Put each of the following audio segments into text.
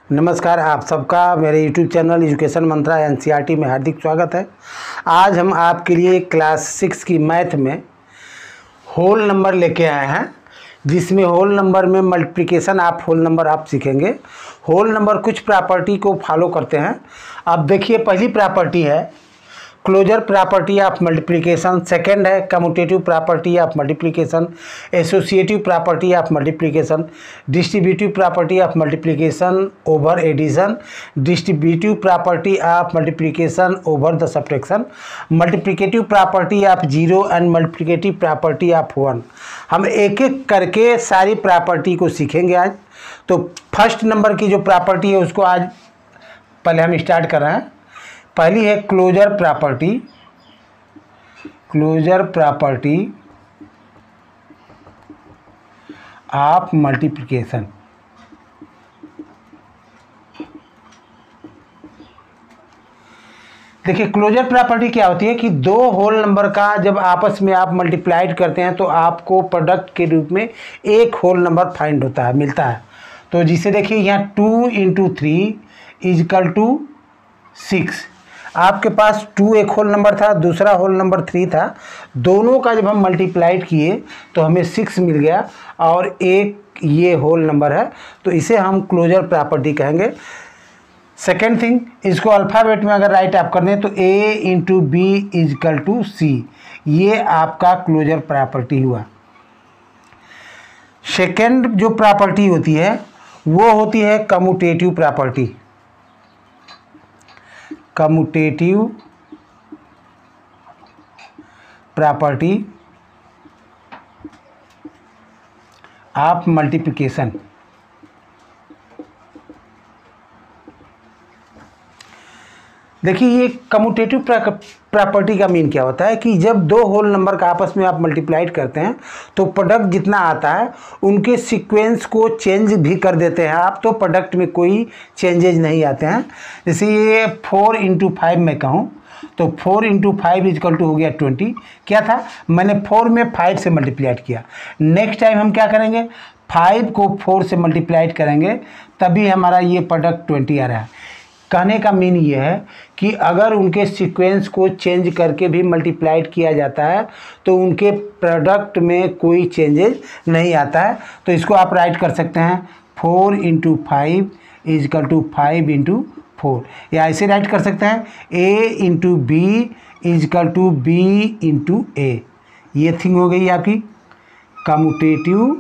नमस्कार, आप सबका मेरे YouTube चैनल एजुकेशन मंत्रा NCERT में हार्दिक स्वागत है। आज हम आपके लिए क्लास 6 की मैथ में होल नंबर लेके आए हैं, जिसमें होल नंबर में मल्टीप्लिकेशन होल नंबर आप सीखेंगे। होल नंबर कुछ प्रॉपर्टी को फॉलो करते हैं। अब देखिए, पहली प्रॉपर्टी है closure property of multiplication, second है commutative property of multiplication, associative property of multiplication, distributive property of multiplication over addition, distributive property of multiplication over the subtraction, multiplicative property of zero and multiplicative property of 1। हम एक एक करके सारी property को सीखेंगे आज। तो फर्स्ट नंबर की जो प्रॉपर्टी है उसको आज पहले हम स्टार्ट कर रहे हैं। पहली है closure property. Closure property of multiplication. देखिए, क्लोजर प्रॉपर्टी क्या होती है कि दो होल नंबर का जब आपस में आप मल्टीप्लाइड करते हैं तो आपको प्रोडक्ट के रूप में एक होल नंबर फाइंड होता है, मिलता है। तो जिसे देखिए यहाँ 2 × 3 इजकल टू 6। आपके पास 2 एक होल नंबर था, दूसरा होल नंबर 3 था। दोनों का जब हम मल्टीप्लाइड किए तो हमें 6 मिल गया और एक ये होल नंबर है, तो इसे हम क्लोजर प्रॉपर्टी कहेंगे। सेकेंड थिंग, इसको अल्फ़ाबेट में अगर राइट आप कर दें तो A × B is equal to C, ये आपका क्लोजर प्रॉपर्टी हुआ। सेकेंड जो प्रॉपर्टी होती है वो होती है commutative property. Commutative property of multiplication. देखिए, ये कम्यूटेटिव प्रॉपर्टी का मीन क्या होता है कि जब दो होल नंबर का आपस में आप मल्टीप्लाइड करते हैं तो प्रोडक्ट जितना आता है उनके सीक्वेंस को चेंज भी कर देते हैं आप, तो प्रोडक्ट में कोई चेंजेज नहीं आते हैं। जैसे ये 4 × 5 मैं कहूँ तो 4 × 5 इजकल टू हो गया 20। क्या था, मैंने 4 में 5 से मल्टीप्लाइड किया। नेक्स्ट टाइम हम क्या करेंगे, 5 को 4 से मल्टीप्लाइड करेंगे, तभी हमारा ये प्रोडक्ट 20 आ रहा है। कहने का मीन ये है कि अगर उनके सीक्वेंस को चेंज करके भी मल्टीप्लाइड किया जाता है तो उनके प्रोडक्ट में कोई चेंजेज नहीं आता है। तो इसको आप राइट कर सकते हैं 4 × 5 इजकल टू 5 × 4, या ऐसे राइट कर सकते हैं A × B is equal to B × A। ये थिंग हो गई आपकी कम्यूटेटिव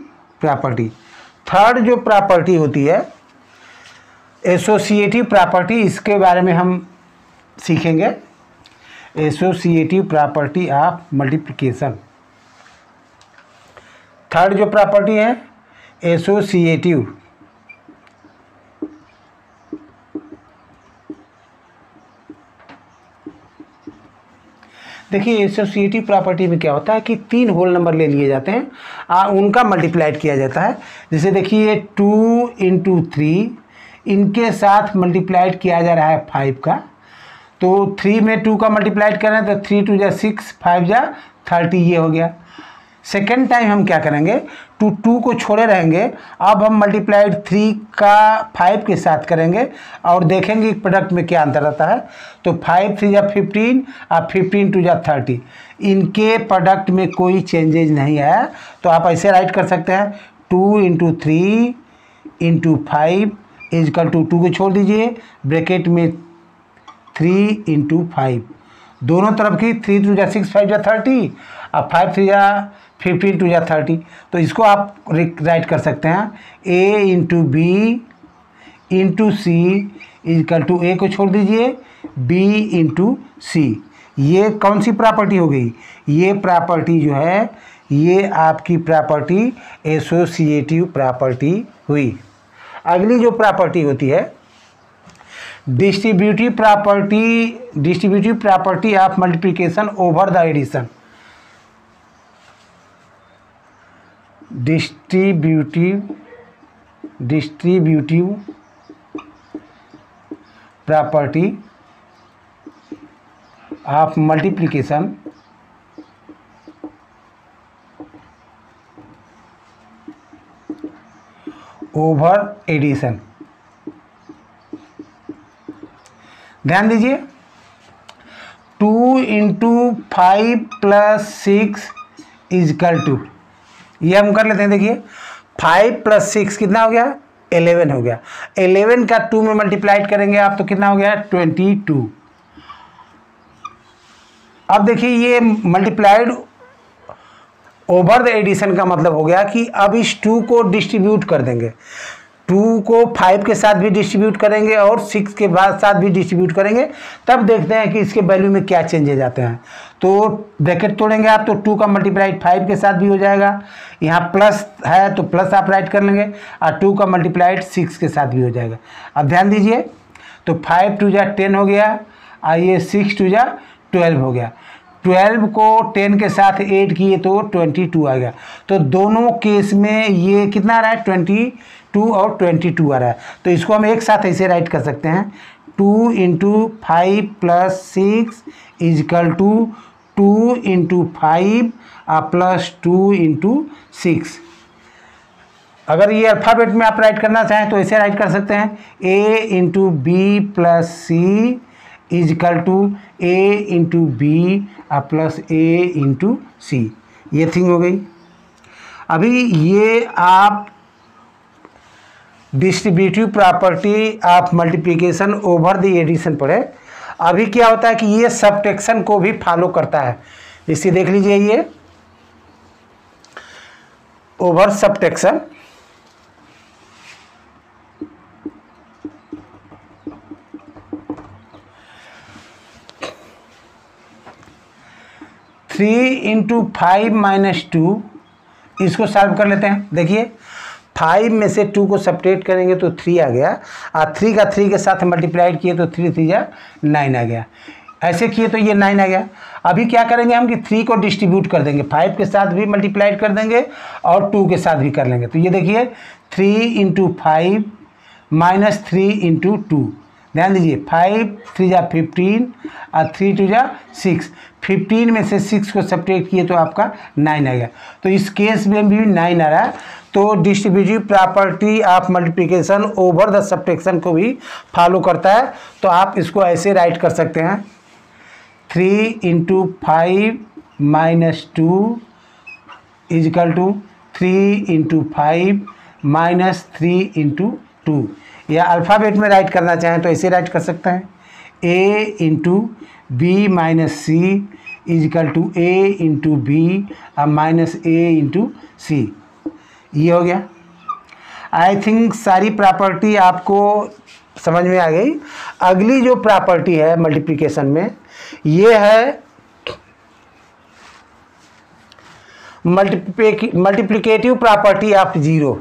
प्रॉपर्टी। थर्ड जो प्रॉपर्टी होती है एसोसिएटिव प्रॉपर्टी, इसके बारे में हम सीखेंगे। Associative property of multiplication. Third जो प्रॉपर्टी है एसोसिएटिव। देखिए, एसोसिएटिव प्रॉपर्टी में क्या होता है कि 3 होल नंबर ले लिए जाते हैं, उनका मल्टीप्लाइड किया जाता है। जैसे देखिए 2 × 3, इनके साथ मल्टीप्लाइड किया जा रहा है 5 का, तो 3 में 2 का मल्टीप्लाइड करें तो 3 × 2 = 6, 5 × 30, ये हो गया। सेकेंड टाइम हम क्या करेंगे, 2 को छोड़े रहेंगे, अब हम मल्टीप्लाइड 3 का 5 के साथ करेंगे और देखेंगे प्रोडक्ट में क्या अंतर आता है। तो 5 × 3 = 15 और 15 × 2 = 30। इनके प्रोडक्ट में कोई चेंजेज नहीं है, तो आप ऐसे राइट कर सकते हैं 2 × 3 × 5 इजकल टू 2 को छोड़ दीजिए, ब्रैकेट में 3 × 5, दोनों तरफ की 3 × 2 = 6, 5 × 30 और 5 × 3 = 15 × 2 = 30। तो इसको आप राइट कर सकते हैं A × B × C is equal to A को छोड़ दीजिए B × C। ये कौन सी प्रॉपर्टी हो गई, ये प्रॉपर्टी जो है ये आपकी प्रॉपर्टी एसोसिएटिव प्रॉपर्टी हुई। अगली जो प्रॉपर्टी होती है distributive property. Distributive property of multiplication over the addition. Distributive property of multiplication over addition. ध्यान दीजिए 2 इंटू 5 प्लस 6 इजकल टू, ये हम कर लेते हैं। देखिए 5 प्लस 6 कितना हो गया 11 हो गया। 11 का 2 में मल्टीप्लाइड करेंगे आप तो कितना हो गया 22। अब देखिए ये मल्टीप्लाइड ओवर द एडिशन का मतलब हो गया कि अब इस 2 को डिस्ट्रीब्यूट कर देंगे, 2 को 5 के साथ भी डिस्ट्रीब्यूट करेंगे और 6 के बाद साथ भी डिस्ट्रीब्यूट करेंगे, तब देखते हैं कि इसके वैल्यू में क्या चेंजेस आते हैं। तो ब्रैकेट तोड़ेंगे आप तो 2 का मल्टीप्लाइड 5 के साथ भी हो जाएगा, यहाँ प्लस है तो प्लस आप राइट कर लेंगे, और 2 का मल्टीप्लाइड 6 के साथ भी हो जाएगा। अब ध्यान दीजिए तो 5 2 जा 10 हो गया, और ये 6 2 जा 12 हो गया। 12 को 10 के साथ 8 किए तो 22 आ गया। तो दोनों केस में ये कितना आ रहा है 22 और 22 आ रहा है। तो इसको हम एक साथ ऐसे राइट कर सकते हैं 2 into 5 plus 6 is equal to 2 into 5 plus 2 into 6। अगर ये अल्फ़ाबेट में आप राइट करना चाहें तो ऐसे राइट कर सकते हैं a into B plus C is equal to a into B plus a into C. ये थिंग हो गई। अभी ये आप distributive property of multiplication over the addition पढ़े। अभी क्या होता है कि ये सबट्रैक्शन को भी फॉलो करता है। इसे देख लीजिए, ये over subtraction, three into 5 minus 2, इसको सॉल्व कर लेते हैं। देखिए 5 में से 2 को सब्ट्रैक्ट करेंगे तो 3 आ गया, और 3 का 3 के साथ मल्टीप्लाइड किए तो 3 3 जा 9 आ गया। ऐसे किए तो ये 9 आ गया। अभी क्या करेंगे हम कि 3 को डिस्ट्रीब्यूट कर देंगे, 5 के साथ भी मल्टीप्लाइड कर देंगे और 2 के साथ भी कर लेंगे। तो ये देखिए 3 इंटू 5 माइनस 3 इंटू 2। ध्यान दीजिए 5 3 जा 15 और 3 2 जा 6। 15 में से 6 को सब्ट्रैक्ट किए तो आपका 9 आ गया। तो इस केस में भी 9 आ रहा है। तो distributive property of multiplication over the subtraction को भी फॉलो करता है। तो आप इसको ऐसे राइट कर सकते हैं 3 into 5 minus 2 is equal to 3 into 5 minus 3 into 2। या अल्फ़ाबेट में राइट करना चाहें तो ऐसे राइट कर सकते हैं a into B minus C is equal to a into B minus a into C. ये हो गया। आई थिंक सारी प्रॉपर्टी आपको समझ में आ गई। अगली जो प्रॉपर्टी है मल्टीप्लिकेशन में, ये है multiplicative property of zero.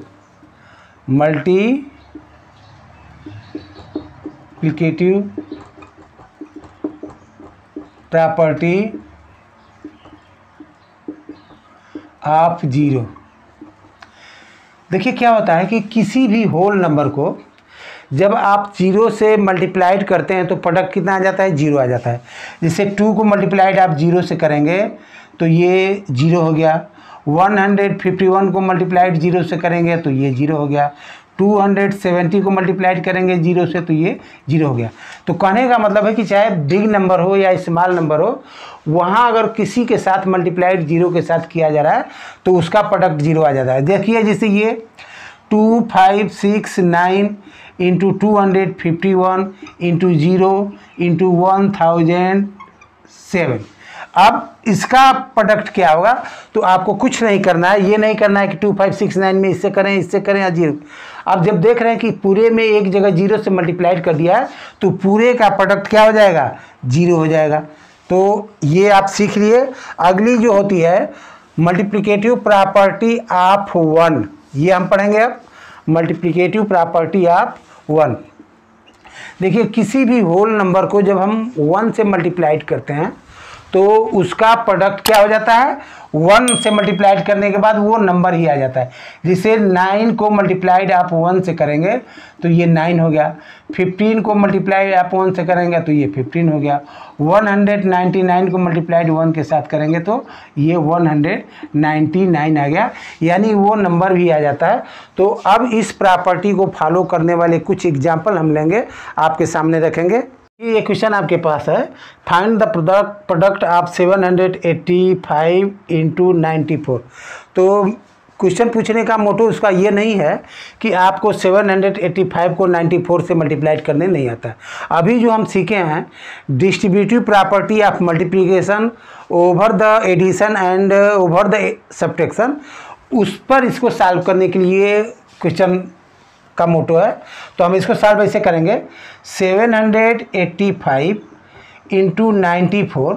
Multiplicative property of zero. देखिए क्या होता है कि किसी भी होल नंबर को जब आप 0 से मल्टीप्लाइड करते हैं तो प्रोडक्ट कितना आ जाता है 0 आ जाता है। जैसे 2 को मल्टीप्लाइड आप 0 से करेंगे तो ये 0 हो गया। 151 को मल्टीप्लाइड 0 से करेंगे तो ये 0 हो गया। 270 को मल्टीप्लाइड करेंगे 0 से तो ये 0 हो गया। तो कहने का मतलब है कि चाहे बिग नंबर हो या स्मॉल नंबर हो, वहाँ अगर किसी के साथ मल्टीप्लाइड 0 के साथ किया जा रहा है तो उसका प्रोडक्ट 0 आ जाता है। देखिए जैसे ये 2569 इंटू 251 इंटू 0 इंटू 1007। अब इसका प्रोडक्ट क्या होगा, तो आपको कुछ नहीं करना है। ये नहीं करना है कि 2569 में इससे करें या 0। अब जब देख रहे हैं कि पूरे में एक जगह 0 से मल्टीप्लाइड कर दिया है तो पूरे का प्रोडक्ट क्या हो जाएगा 0 हो जाएगा। तो ये आप सीख लिए। अगली जो होती है मल्टीप्लिकेटिव प्रॉपर्टी ऑफ 1, ये हम पढ़ेंगे अब। Multiplicative property of 1। देखिए किसी भी होल नंबर को जब हम 1 से मल्टीप्लाइड करते हैं तो उसका प्रोडक्ट क्या हो जाता है 1 से मल्टीप्लाइड करने के बाद वो नंबर ही आ जाता है। जैसे 9 को मल्टीप्लाइड आप 1 से करेंगे तो ये 9 हो गया। 15 को मल्टीप्लाइड आप 1 से करेंगे तो ये 15 हो गया। 199 को मल्टीप्लाइड 1 के साथ करेंगे तो ये 199 आ गया, यानी वो नंबर भी आ जाता है। तो अब इस प्रॉपर्टी को फॉलो करने वाले कुछ एग्जाम्पल हम लेंगे, आपके सामने रखेंगे। ये क्वेश्चन आपके पास है, find the product of 785 into 94। तो क्वेश्चन पूछने का मोटो उसका ये नहीं है कि आपको 785 को 94 से मल्टीप्लाइड करने नहीं आता है। अभी जो हम सीखे हैं distributive property of multiplication over the addition and over the subtraction, उस पर इसको सॉल्व करने के लिए क्वेश्चन का मोटो है। तो हम इसको सॉल्व ऐसे करेंगे, 785 इंटू 94।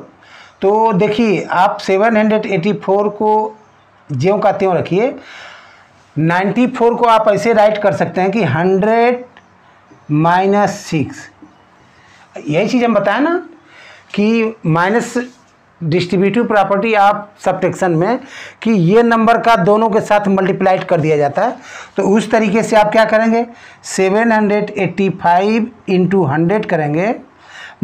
तो देखिए आप 784 को ज्यों का त्यों रखिए, 94 को आप ऐसे राइट कर सकते हैं कि 100 माइनस 6। यही चीज़ हम बताएं ना कि minus distributive property of subtraction में कि ये नंबर का दोनों के साथ मल्टीप्लाइड कर दिया जाता है। तो उस तरीके से आप क्या करेंगे, 785 इंटू 100 करेंगे,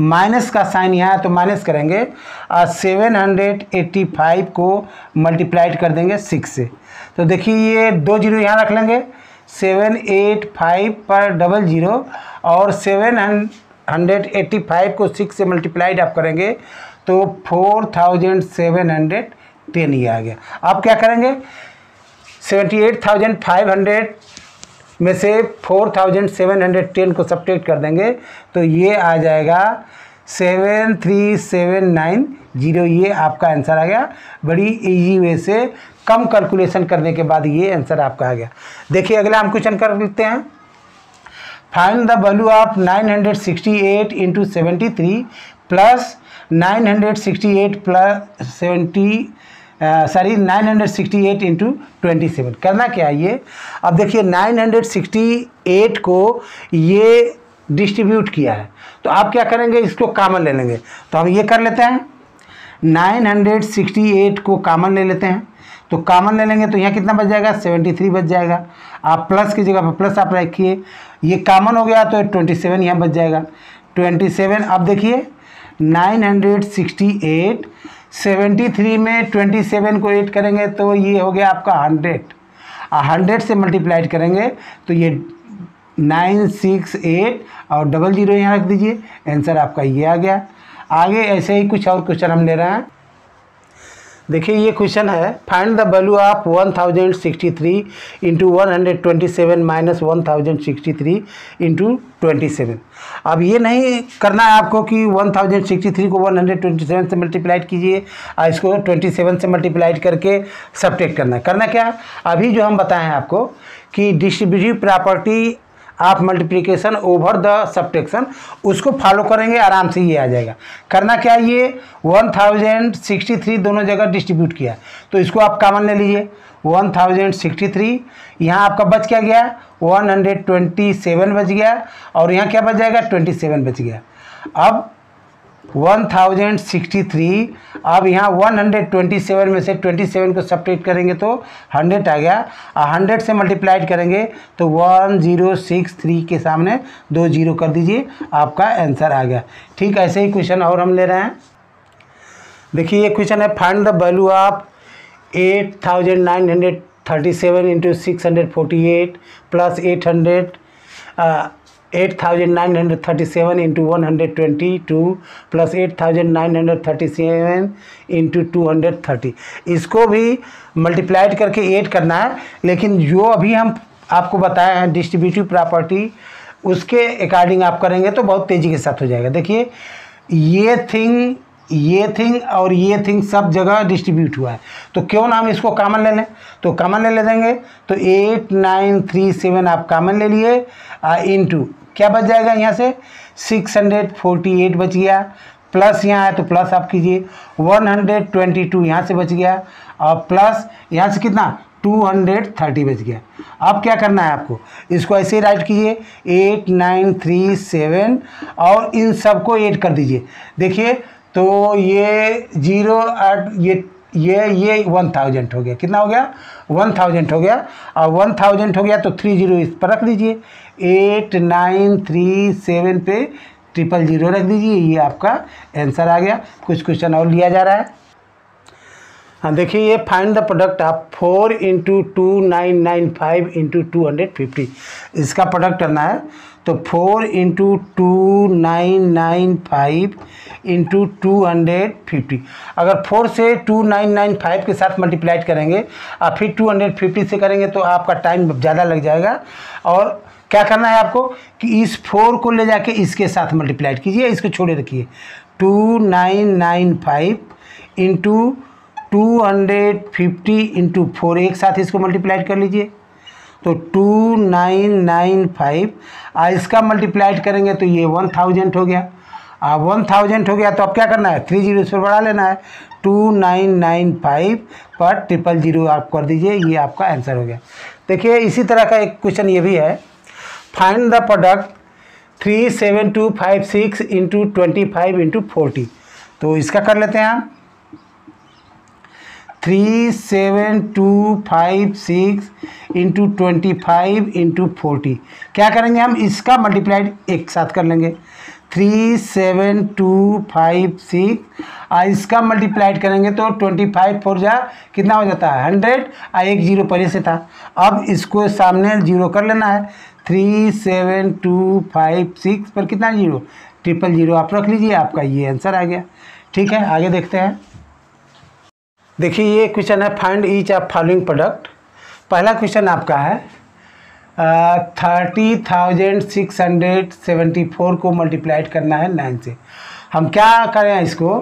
माइनस का साइन यहाँ है तो माइनस करेंगे, और 785 को मल्टीप्लाइड कर देंगे 6 से। तो देखिए ये 2 जीरो यहाँ रख लेंगे, 785 पर 00, और 785 को 6 से मल्टीप्लाइड आप करेंगे तो 4710 ये आ गया। आप क्या करेंगे, 78,500 में से 4710 को सब्ट्रैक्ट कर देंगे तो ये आ जाएगा 73790। ये आपका आंसर आ गया। बड़ी इजी वे से कम कैलकुलेशन करने के बाद ये आंसर आपका आ गया। देखिए अगला हम क्वेश्चन कर लेते हैं, find the value of 968 into 73 plus 968 plus 968 into 27। करना क्या है ये, अब देखिए 968 को ये डिस्ट्रीब्यूट किया है तो आप क्या करेंगे, इसको कॉमन ले लेंगे। तो हम ये कर लेते हैं, 968 को कॉमन ले लेते हैं। तो कॉमन ले लेंगे तो यहाँ कितना बच जाएगा, 73 बच जाएगा। आप प्लस की जगह पर प्लस आप रखिए, ये कॉमन हो गया तो 27 यहाँ बच जाएगा। 27 अब देखिए 968, 73 में 27 को ऐड करेंगे तो ये हो गया आपका 100, 100 से मल्टीप्लाइड करेंगे तो ये 968 और 00 यहाँ रख दीजिए, आंसर आपका ये आ गया। आगे ऐसे ही कुछ और क्वेश्चन हम ले रहे हैं। देखिए ये क्वेश्चन है, find the value of 1063 into 127 minus 1063 into 27। अब ये नहीं करना है आपको कि 1063 को 127 से मल्टीप्लाइड कीजिए और इसको 27 से मल्टीप्लाइड करके सब्ट्रैक्ट करना है। करना क्या है, अभी जो हम बताएं हैं आपको कि डिस्ट्रीब्यूटिव प्रॉपर्टी आप मल्टीप्लिकेशन ओवर द सब्ट्रैक्शन, उसको फॉलो करेंगे, आराम से ये आ जाएगा। करना क्या है, ये 1063 दोनों जगह डिस्ट्रीब्यूट किया तो इसको आप कॉमन ले लीजिए। 1063 यहाँ आपका बच क्या गया, 127 बच गया, और यहाँ क्या बच जाएगा, 27 बच गया। अब 1063, अब यहाँ 127 में से 27 को सब्ट्रैक्ट करेंगे तो 100 आ गया, और 100 से मल्टीप्लाइड करेंगे तो 1063 के सामने 2 जीरो कर दीजिए, आपका आंसर आ गया। ठीक, ऐसे ही क्वेश्चन और हम ले रहे हैं। देखिए ये क्वेश्चन है, find the value of 8937 into 648 plus 8937 into 122 plus 8937 into 230। इसको भी मल्टीप्लाइड करके 8 करना है, लेकिन जो अभी हम आपको बताए हैं डिस्ट्रीब्यूटिव प्रॉपर्टी, उसके अकॉर्डिंग आप करेंगे तो बहुत तेज़ी के साथ हो जाएगा। देखिए ये थिंग और ये थिंग सब जगह डिस्ट्रीब्यूट हुआ है, तो क्यों ना हम इसको कॉमन ले लें। तो कॉमन ले देंगे तो 8937 आप कॉमन ले लिए, इनटू क्या बच जाएगा, यहाँ से 648 बच गया, प्लस यहाँ है तो प्लस आप कीजिए, 122 यहाँ से बच गया, और प्लस यहाँ से कितना 230 बच गया। अब क्या करना है आपको, इसको ऐसे ही राइट कीजिए 8937 और इन सबको ऐड कर दीजिए। देखिए तो ये 08 ये 1000 हो गया, कितना हो गया 1000 हो गया, और 1000 हो गया तो 30 इस पर रख दीजिए, 8937 पे 000 रख दीजिए, ये आपका आंसर आ गया। कुछ क्वेश्चन और लिया जा रहा है। हाँ देखिए ये find the product of 4 into 2995 into 250, इसका प्रोडक्ट करना है। तो 4 इंटू 2995 इंटू 250। अगर 4 से 2995 के साथ मल्टीप्लाइड करेंगे और फिर 250 से करेंगे तो आपका टाइम ज़्यादा लग जाएगा। और क्या करना है आपको कि इस 4 को ले जाके इसके साथ मल्टीप्लाइड कीजिए, इसको छोड़े रखिए। 2995 इंटू 250 इंटू 4, एक साथ इसको मल्टीप्लाइड कर लीजिए। तो 2995 इसका मल्टीप्लाइड करेंगे तो ये 1000 हो गया। 1000 हो गया तो अब क्या करना है, 3 जीरो इस पर बढ़ा लेना है। 2995 पर 000 आप कर दीजिए, ये आपका आंसर हो गया। देखिए इसी तरह का एक क्वेश्चन ये भी है, find the product 37256 into 25 into 40। तो इसका कर लेते हैं हम। 37256 इंटू 25 इंटू 40, क्या करेंगे हम, इसका मल्टीप्लाइड एक साथ कर लेंगे। 37256 इसका मल्टीप्लाइड करेंगे तो 25 4 जा कितना हो जाता है 100, एक जीरो पहले से था। अब इसको सामने जीरो कर लेना है। 37256 पर कितना जीरो, 000 आप रख लीजिए, आपका ये आंसर आ गया। ठीक है, आगे देखते हैं। देखिए ये क्वेश्चन है, find each of following product. पहला क्वेश्चन आपका है 30,674 को मल्टीप्लाइड करना है 9 से। हम क्या करें इसको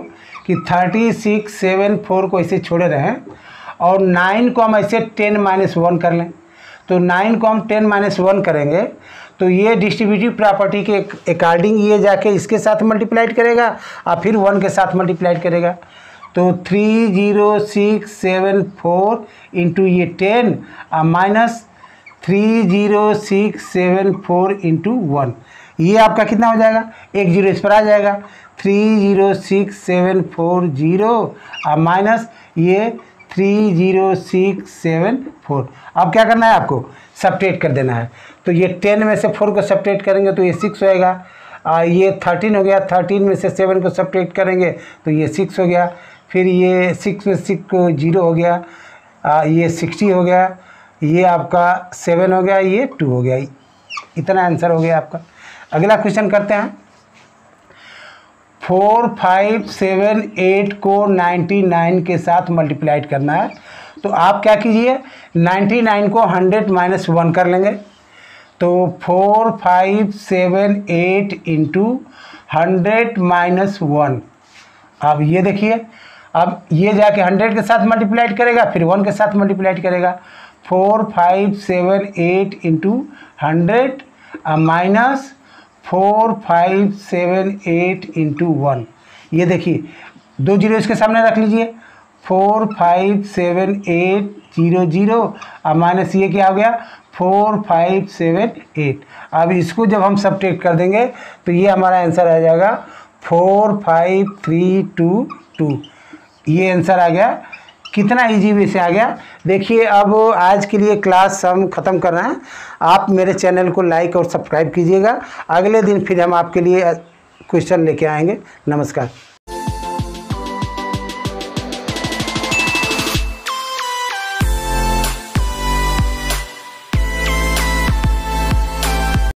कि 3674 को ऐसे छोड़े रहें और 9 को हम ऐसे 10 - 1 कर लें। तो 9 को हम 10 - 1 करेंगे तो ये डिस्ट्रीब्यूटिव प्रॉपर्टी के अकॉर्डिंग ये जाके इसके साथ मल्टीप्लाइड करेगा और फिर 1 के साथ मल्टीप्लाइड करेगा। तो 30674 इंटू ये 10 माइनस 30674 इंटू 1, ये आपका कितना हो जाएगा, एक जीरो इस पर आ जाएगा। 30670 माइनस ये 30674। अब क्या करना है आपको, सब्ट्रैक्ट कर देना है। तो ये 10 में से 4 को सब्ट्रैक्ट करेंगे तो ये 6 होएगा। ये 13 हो गया, 13 में से 7 को सब्ट्रैक्ट करेंगे तो ये 6 हो गया। फिर ये 6 में 6 को 0 हो गया, ये 60 हो गया, ये आपका 7 हो गया, ये 2 हो गया। इतना आंसर हो गया आपका। अगला क्वेश्चन करते हैं। 4578 को 99 के साथ मल्टीप्लाइड करना है। तो आप क्या कीजिए, 99 को 100 - 1 कर लेंगे। तो 4578 इंटू 100 - 1। अब ये देखिए, अब ये जाके 100 के साथ मल्टीप्लाइड करेगा, फिर 1 के साथ मल्टीप्लाइड करेगा। 4578 इंटू 100 माइनस 4578 इंटू 1। ये देखिए 2 जीरो इसके सामने रख लीजिए। 457,800 अब माइनस ये क्या हो गया 4578। अब इसको जब हम सब्ट्रैक्ट कर देंगे तो ये हमारा आंसर आ जाएगा 45322। ये आंसर आ गया। कितना इजी वे से आ गया। देखिए अब आज के लिए क्लास हम ख़त्म कर रहे हैं। आप मेरे चैनल को लाइक और सब्सक्राइब कीजिएगा। अगले दिन फिर हम आपके लिए क्वेश्चन लेके आएंगे। नमस्कार।